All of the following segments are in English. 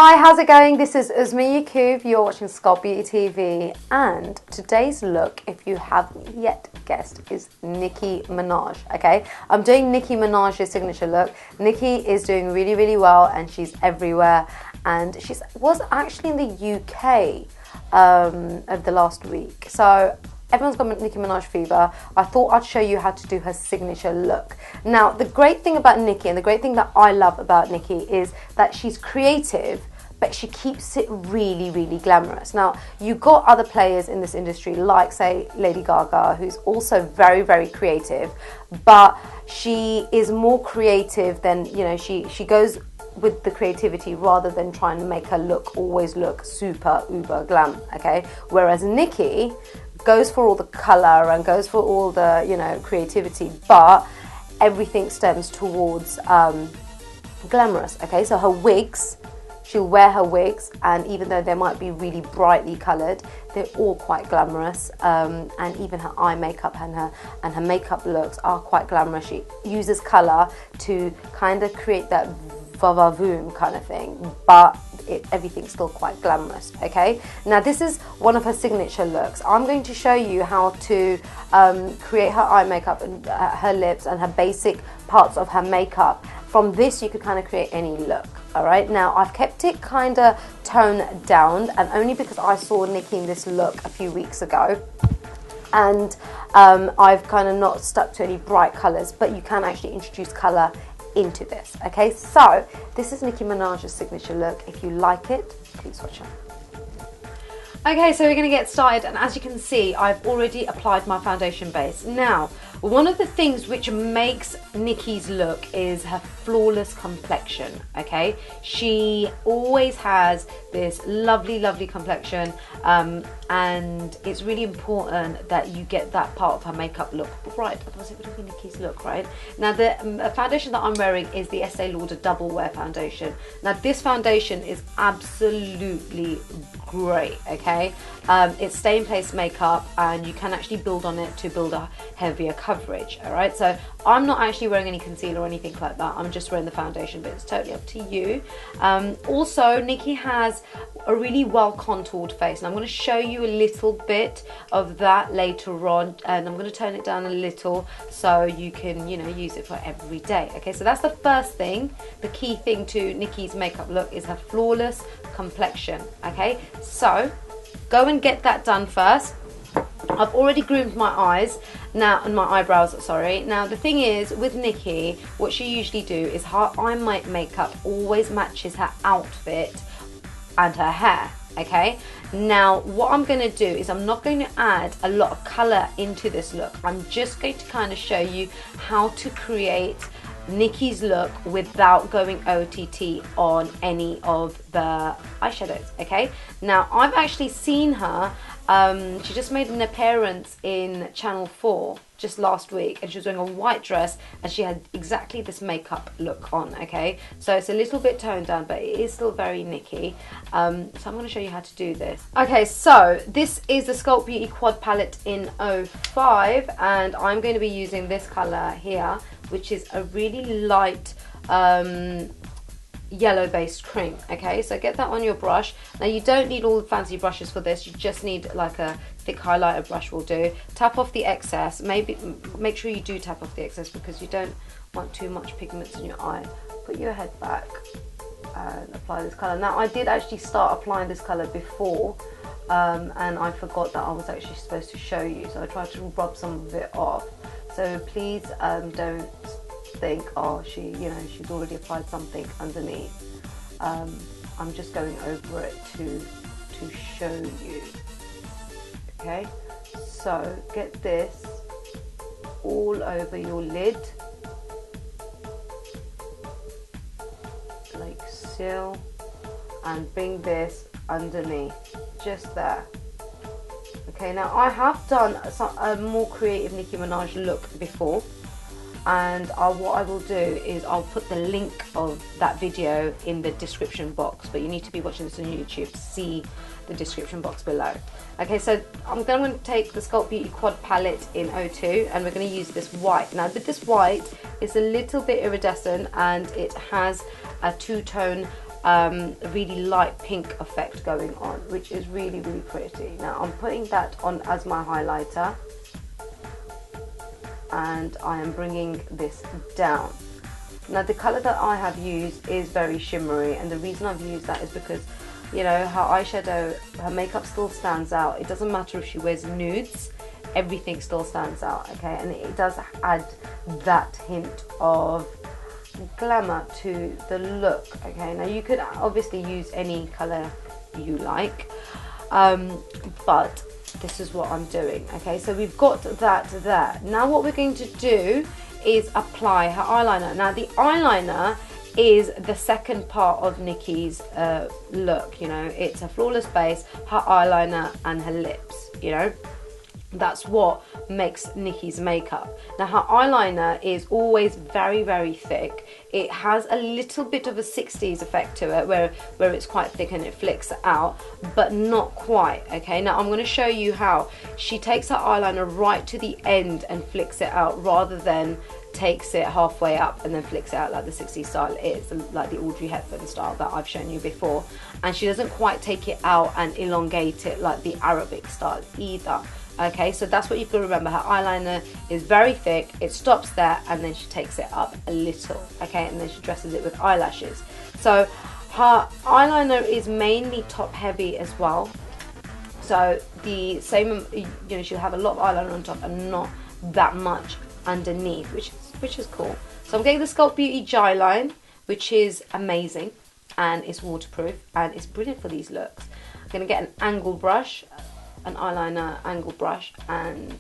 Hi, how's it going? This is Uzma Yakub. You're watching Sculpt Beauty TV, and today's look, if you haven't yet guessed, is Nicki Minaj. Okay, I'm doing Nicki Minaj's signature look. Nicki is doing really, really well, and she's everywhere. And she was actually in the UK over the last week, so everyone's got Nicki Minaj fever. I thought I'd show you how to do her signature look. Now, the great thing about Nicki, and the great thing that I love about Nicki, is that she's creative, but she keeps it really, really glamorous. Now, you've got other players in this industry, like, say, Lady Gaga, who's also very, very creative, but she is more creative than, you know, she goes with the creativity rather than trying to make her look always look super, uber glam, okay? Whereas Nicki goes for all the colour and goes for all the, you know, creativity, but everything stems towards glamorous, okay? So her wigs, she'll wear her wigs, and even though they might be really brightly coloured, they're all quite glamorous, and even her eye makeup and her makeup looks are quite glamorous. She uses colour to kind of create that va-va-voom kind of thing, but everything's still quite glamorous, okay? Now, this is one of her signature looks. I'm going to show you how to create her eye makeup and her lips and her basic parts of her makeup. From this, you could kind of create any look, all right? Now, I've kept it kind of toned down, and only because I saw Nicki in this look a few weeks ago, and I've kind of not stuck to any bright colours, but you can actually introduce colour into this, okay? So this is Nicki Minaj's signature look. If you like it, please watch it. Okay, so we're going to get started, and as you can see, I've already applied my foundation base. Now, one of the things which makes Nicki's look is her flawless complexion, okay? She always has this lovely, lovely complexion, and it's really important that you get that part of her makeup look right. Otherwise it would be Nicki's look, right? Now, the foundation that I'm wearing is the Estee Lauder Double Wear Foundation. Now, this foundation is absolutely great, okay? It's stay in place makeup, and you can actually build on it to build a heavier coverage, all right? So I'm not actually wearing any concealer or anything like that. I'm just wearing the foundation, but it's totally up to you. Also, Nicki has a really well contoured face, and I'm going to show you a little bit of that later on, and I'm going to turn it down a little so you can, you know, use it for every day. Okay, so that's the first thing. The key thing to Nicki's makeup look is her flawless complexion. Okay, so go and get that done first. I've already groomed my eyes now, and my eyebrows, sorry. Now, the thing is, with Nicki, what she usually do is her eye makeup always matches her outfit and her hair, okay? Now, what I'm going to do is I'm not going to add a lot of colour into this look. I'm just going to kind of show you how to create Nicki's look without going OTT on any of the eyeshadows, okay? Now, I've actually seen her, she just made an appearance in Channel 4 just last week, and she was wearing a white dress, and she had exactly this makeup look on, okay? So it's a little bit toned down, but it is still very Nicki. So I'm going to show you how to do this. Okay, so this is the Sculpt Beauty Quad Palette in 05, and I'm going to be using this colour here, which is a really light yellow based cream. Okay, so get that on your brush. Now, you don't need all the fancy brushes for this, you just need like a thick highlighter brush will do. Tap off the excess. Maybe make sure you do tap off the excess, because you don't want too much pigments in your eye. Put your head back and apply this colour. Now, I did actually start applying this colour before, and I forgot that I was actually supposed to show you, so I tried to rub some of it off. So please don't think, oh, she's already applied something underneath. I'm just going over it to show you. Okay, so get this all over your lid, like so, and bring this underneath, just there. Okay, now I have done a more creative Nicki Minaj look before, and what I will do is I'll put the link of that video in the description box, but you need to be watching this on YouTube to see the description box below. Okay, so I'm going to take the Sculpt Beauty Quad Palette in 02, and we're going to use this white. Now, with this white, it's a little bit iridescent, and it has a two-tone a really light pink effect going on, which is really, really pretty. Now I'm putting that on as my highlighter, and I am bringing this down. Now the colour that I have used is very shimmery, and the reason I've used that is because, you know, her eyeshadow, her makeup still stands out. It doesn't matter if she wears nudes, everything still stands out, okay? And it does add that hint of glamour to the look, okay? Now you could obviously use any colour you like, but this is what I'm doing, okay? So we've got that there. Now what we're going to do is apply her eyeliner. Now the eyeliner is the second part of Nicki's look, you know. It's a flawless base, her eyeliner and her lips, you know. That's what makes Nicki's makeup. Now her eyeliner is always very, very thick. It has a little bit of a 60s effect to it, where it's quite thick and it flicks out, but not quite, okay? Now I'm going to show you how she takes her eyeliner right to the end and flicks it out, rather than takes it halfway up and then flicks it out like the 60s style is, like the Audrey Hepburn style that I've shown you before. And she doesn't quite take it out and elongate it like the Arabic style either. Okay, so that's what you've got to remember. Her eyeliner is very thick, it stops there, and then she takes it up a little, okay, and then she dresses it with eyelashes. So her eyeliner is mainly top heavy as well. So the same, you know, she'll have a lot of eyeliner on top and not that much underneath, which is cool. So I'm getting the Sculpt Beauty Jyline, which is amazing, and it's waterproof and it's brilliant for these looks. I'm going to get an angle brush, an eyeliner angle brush, and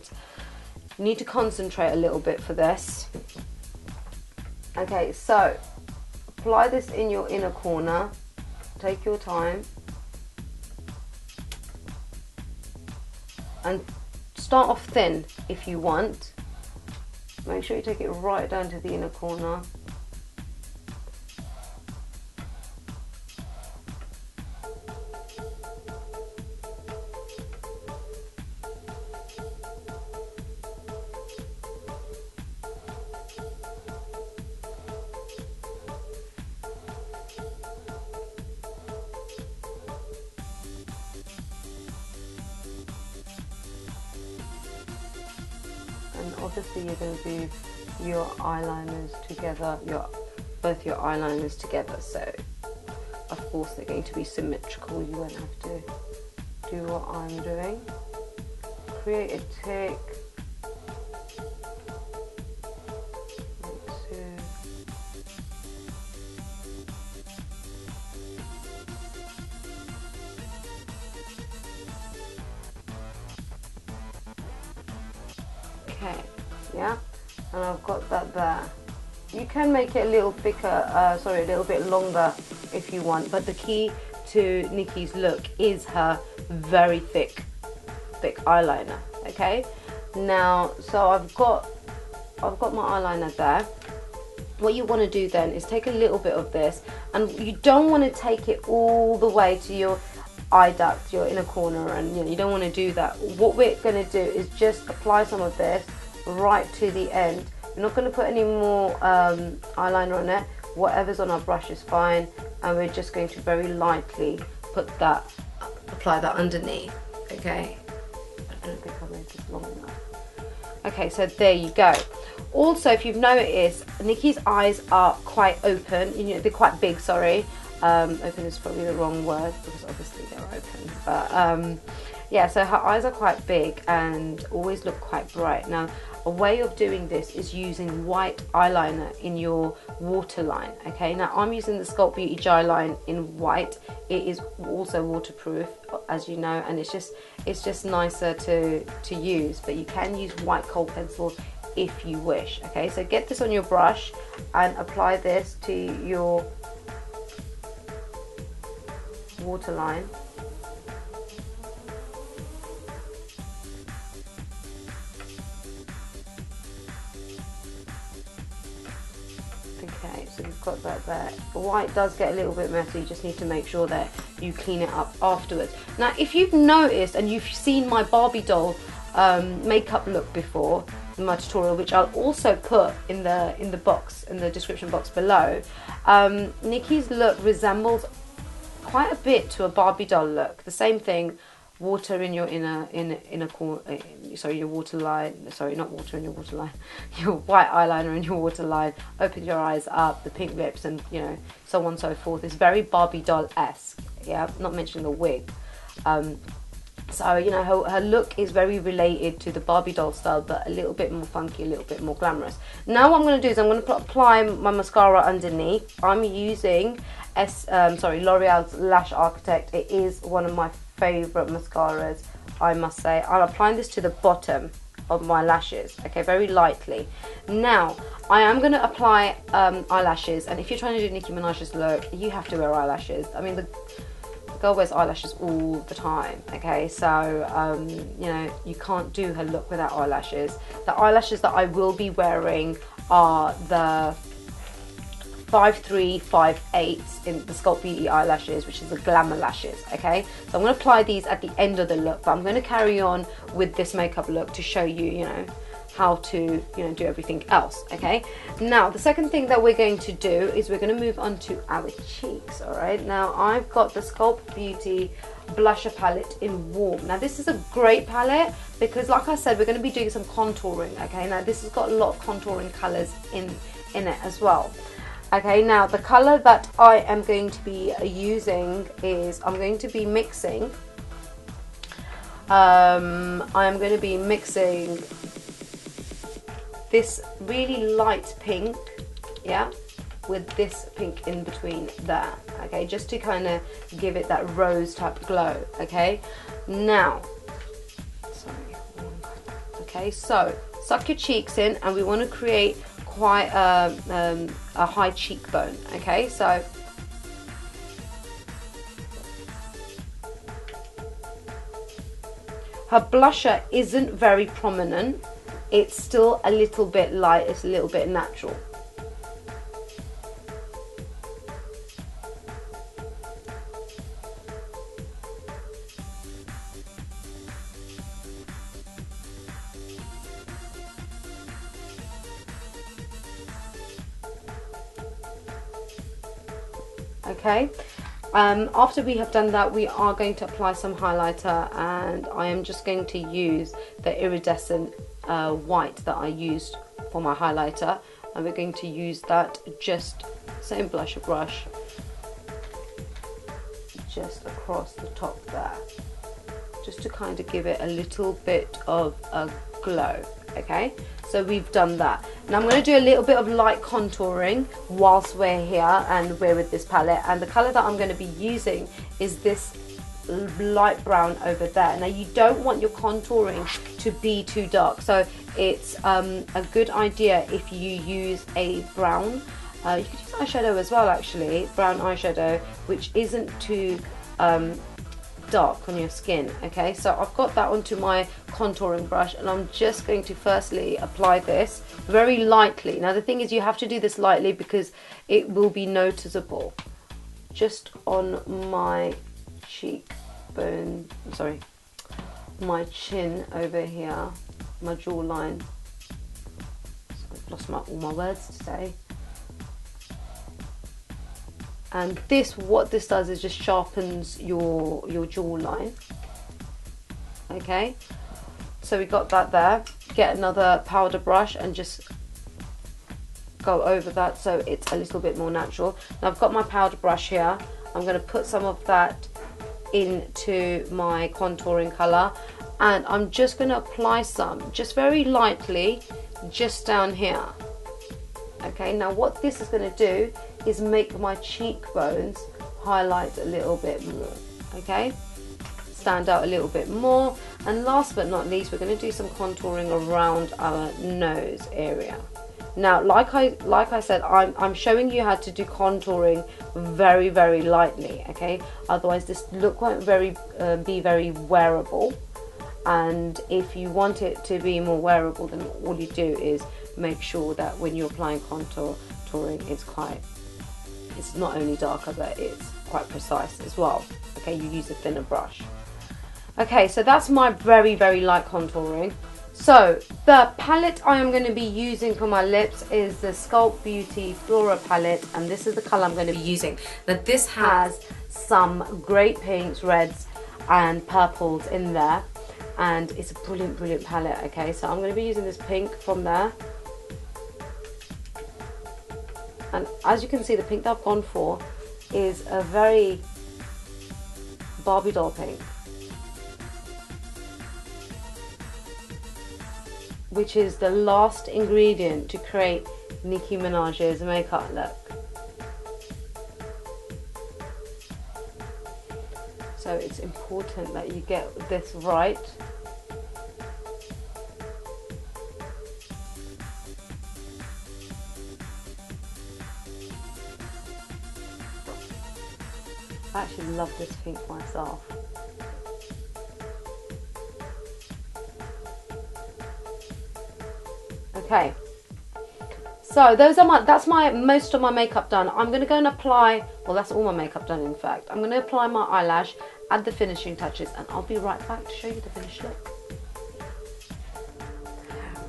you need to concentrate a little bit for this. Okay, so apply this in your inner corner, take your time, and start off thin if you want. Make sure you take it right down to the inner corner. And obviously you're going to do your eyeliners together, both your eyeliners together, so of course they're going to be symmetrical. You won't have to do what I'm doing. Create a tick. 1, 2. Okay, yeah, and I've got that there. You can make it a little thicker, a little bit longer if you want, but the key to Nicki's look is her very thick eyeliner, okay? Now, so I've got my eyeliner there. What you want to do then is take a little bit of this, and you don't want to take it all the way to your eye duct, your inner corner, and you don't want to do that. What we're going to do is just apply some of this right to the end. We're not going to put any more eyeliner on it. Whatever's on our brush is fine, and we're just going to very lightly apply that underneath. Okay, I don't think I made this long enough. Okay, so there you go. Also, if you've noticed, Nicki's eyes are quite open. You know, they're quite big. Sorry. Open is probably the wrong word because obviously they're open, but yeah, so her eyes are quite big and always look quite bright. Now a way of doing this is using white eyeliner in your waterline. Okay, now I'm using the Sculpt Beauty Jyline in white. It is also waterproof, as you know, and it's just nicer to use, but you can use white kohl pencil if you wish. Okay, so get this on your brush and apply this to your waterline. Okay, so we've got that there. The white does get a little bit messy, you just need to make sure that you clean it up afterwards. Now if you've noticed and you've seen my Barbie doll makeup look before, my tutorial, which I'll also put in the box, in the description box below. Nicki's look resembles quite a bit to a Barbie doll look. The same thing, water in your inner corner, sorry, your waterline, sorry, not water in your waterline, your white eyeliner in your waterline, open your eyes up, the pink lips, and you know, so on and so forth. It's very Barbie doll-esque, yeah, not mentioning the wig. So, you know, her look is very related to the Barbie doll style, but a little bit more funky, a little bit more glamorous. Now what I'm going to do is I'm going to apply my mascara underneath. I'm using L'Oreal's Lash Architect. It is one of my favourite mascaras, I must say. I'm applying this to the bottom of my lashes, okay, very lightly. Now, I am going to apply eyelashes, and if you're trying to do Nicki Minaj's look, you have to wear eyelashes. I mean, the girl wears eyelashes all the time, okay, so you know, you can't do her look without eyelashes. The eyelashes that I will be wearing are the 5'3", 5'8" in the Sculpt Beauty eyelashes, which is the glamour lashes, okay. So I'm going to apply these at the end of the look, but I'm going to carry on with this makeup look to show you, you know, how to, you know, do everything else, okay. Now the second thing that we're going to do is we're going to move on to our cheeks. All right, now I've got the Sculpt Beauty blusher palette in Warm. Now this is a great palette because, like I said, we're going to be doing some contouring, okay. Now this has got a lot of contouring colors in it as well. Okay, now the color that I am going to be using is, I'm going to be mixing this really light pink, yeah, with this pink in between there, okay, just to kind of give it that rose type glow, okay. Now, okay, so suck your cheeks in, and we want to create quite a high cheekbone, okay, so her blusher isn't very prominent. It's still a little bit light, it's a little bit natural. Okay, after we have done that, we are going to apply some highlighter, and I am just going to use the iridescent white that I used for my highlighter, and we're going to use that, just same blusher brush, just across the top there, just to kind of give it a little bit of a glow. Okay, so we've done that. Now I'm going to do a little bit of light contouring whilst we're here and we're with this palette, and the colour that I'm going to be using is this light brown over there. Now you don't want your contouring to be too dark, so it's a good idea if you use a brown, you could use eyeshadow as well actually, brown eyeshadow, which isn't too dark on your skin. Okay, so I've got that onto my contouring brush, and I'm just going to firstly apply this very lightly. Now the thing is, you have to do this lightly because it will be noticeable, just on my cheekbone, sorry, my chin over here, my jawline. I've lost all my words today. And this, what this does is just sharpens your jawline. Okay, so we got that there. Get another powder brush and just go over that so it's a little bit more natural. Now I've got my powder brush here. I'm going to put some of that into my contouring colour, and I'm just going to apply some, just very lightly, just down here. Okay, now what this is going to do is make my cheekbones highlight a little bit more, okay, stand out a little bit more. And last but not least, we're going to do some contouring around our nose area. Now like I said, I'm showing you how to do contouring very, very lightly, okay, otherwise this look won't be very wearable. And if you want it to be more wearable, then all you do is make sure that when you're applying contouring, it's not only darker, but it's quite precise as well. Okay, you use a thinner brush. Okay, so that's my very, very light contouring. So the palette I am going to be using for my lips is the Sculpt Beauty Flora palette, and this is the color I'm going to be using. Now this has some great pinks, reds and purples in there, and it's a brilliant palette. Okay, so I'm going to be using this pink from there, and as you can see, the pink that I've gone for is a very Barbie doll pink, which is the last ingredient to create Nicki Minaj's makeup look. So it's important that you get this right. I actually love this pink myself. Okay, so that's most of my makeup done. I'm going to go and apply, well, that's all my makeup done in fact. I'm going to apply my eyelash, add the finishing touches, and I'll be right back to show you the finished look.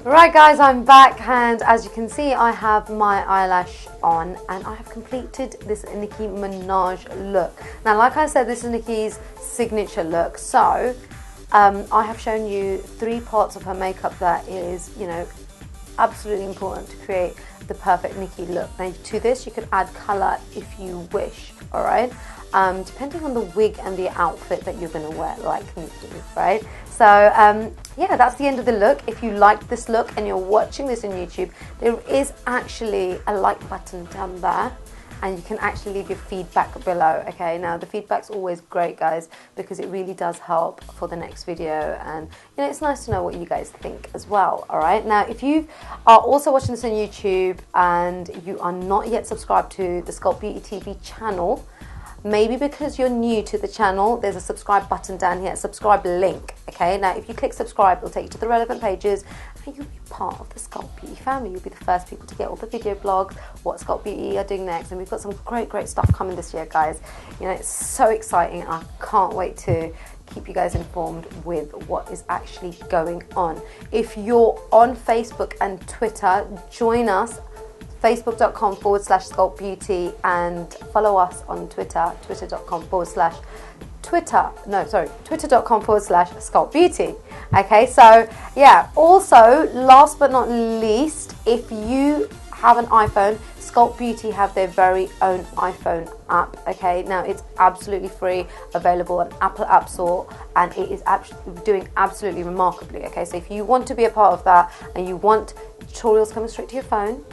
Right guys, I'm back, and as you can see, I have my eyelash on and I have completed this Nicki Minaj look. Now, like I said, this is Nicki's signature look, so I have shown you 3 parts of her makeup that is, you know, absolutely important to create the perfect Nicki look. Now to this you could add colour if you wish, alright, depending on the wig and the outfit that you're going to wear, like Nicki, right? So yeah, that's the end of the look. If you liked this look and you're watching this on YouTube, there is actually a like button down there, and you can actually leave your feedback below. Okay, now the feedback's always great, guys, because it really does help for the next video, and you know, it's nice to know what you guys think as well. All right, now if you are also watching this on YouTube and you are not yet subscribed to the Sculpt Beauty TV channel, maybe because you're new to the channel, there's a subscribe button down here, a subscribe link. Okay, now if you click subscribe, it'll take you to the relevant pages and you'll be part of the Sculpt Beauty family. You'll be the first people to get all the video blogs, what Sculpt Beauty are doing next, and we've got some great stuff coming this year, guys. You know, it's so exciting. I can't wait to keep you guys informed with what is actually going on. If you're on Facebook and Twitter, join us, facebook.com/sculptbeauty, and follow us on Twitter, twitter.com/sculptbeauty. Okay, so yeah, also last but not least, if you have an iPhone, Sculpt Beauty have their very own iPhone app. Okay, now it's absolutely free, available on Apple App Store, and it is doing absolutely remarkably. Okay, so if you want to be a part of that and you want tutorials coming straight to your phone,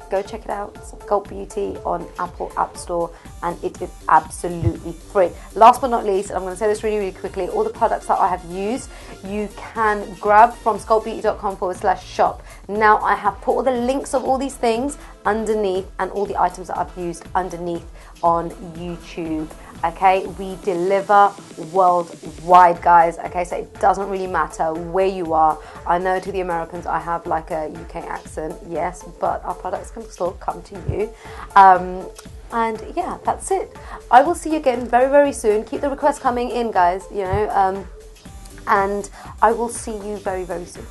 go check it out, Sculpt Beauty on Apple App Store, and it is absolutely free. Last but not least, I'm going to say this really quickly, all the products that I have used, you can grab from sculptbeauty.com/shop. Now I have put all the links of all these things underneath, and all the items that I've used underneath on YouTube. Okay, we deliver worldwide, guys. Okay, so it doesn't really matter where you are. I know to the Americans I have like a UK accent, yes, but our products can still come to you. And yeah, that's it. I will see you again very soon. Keep the requests coming in, guys, you know, and I will see you very soon.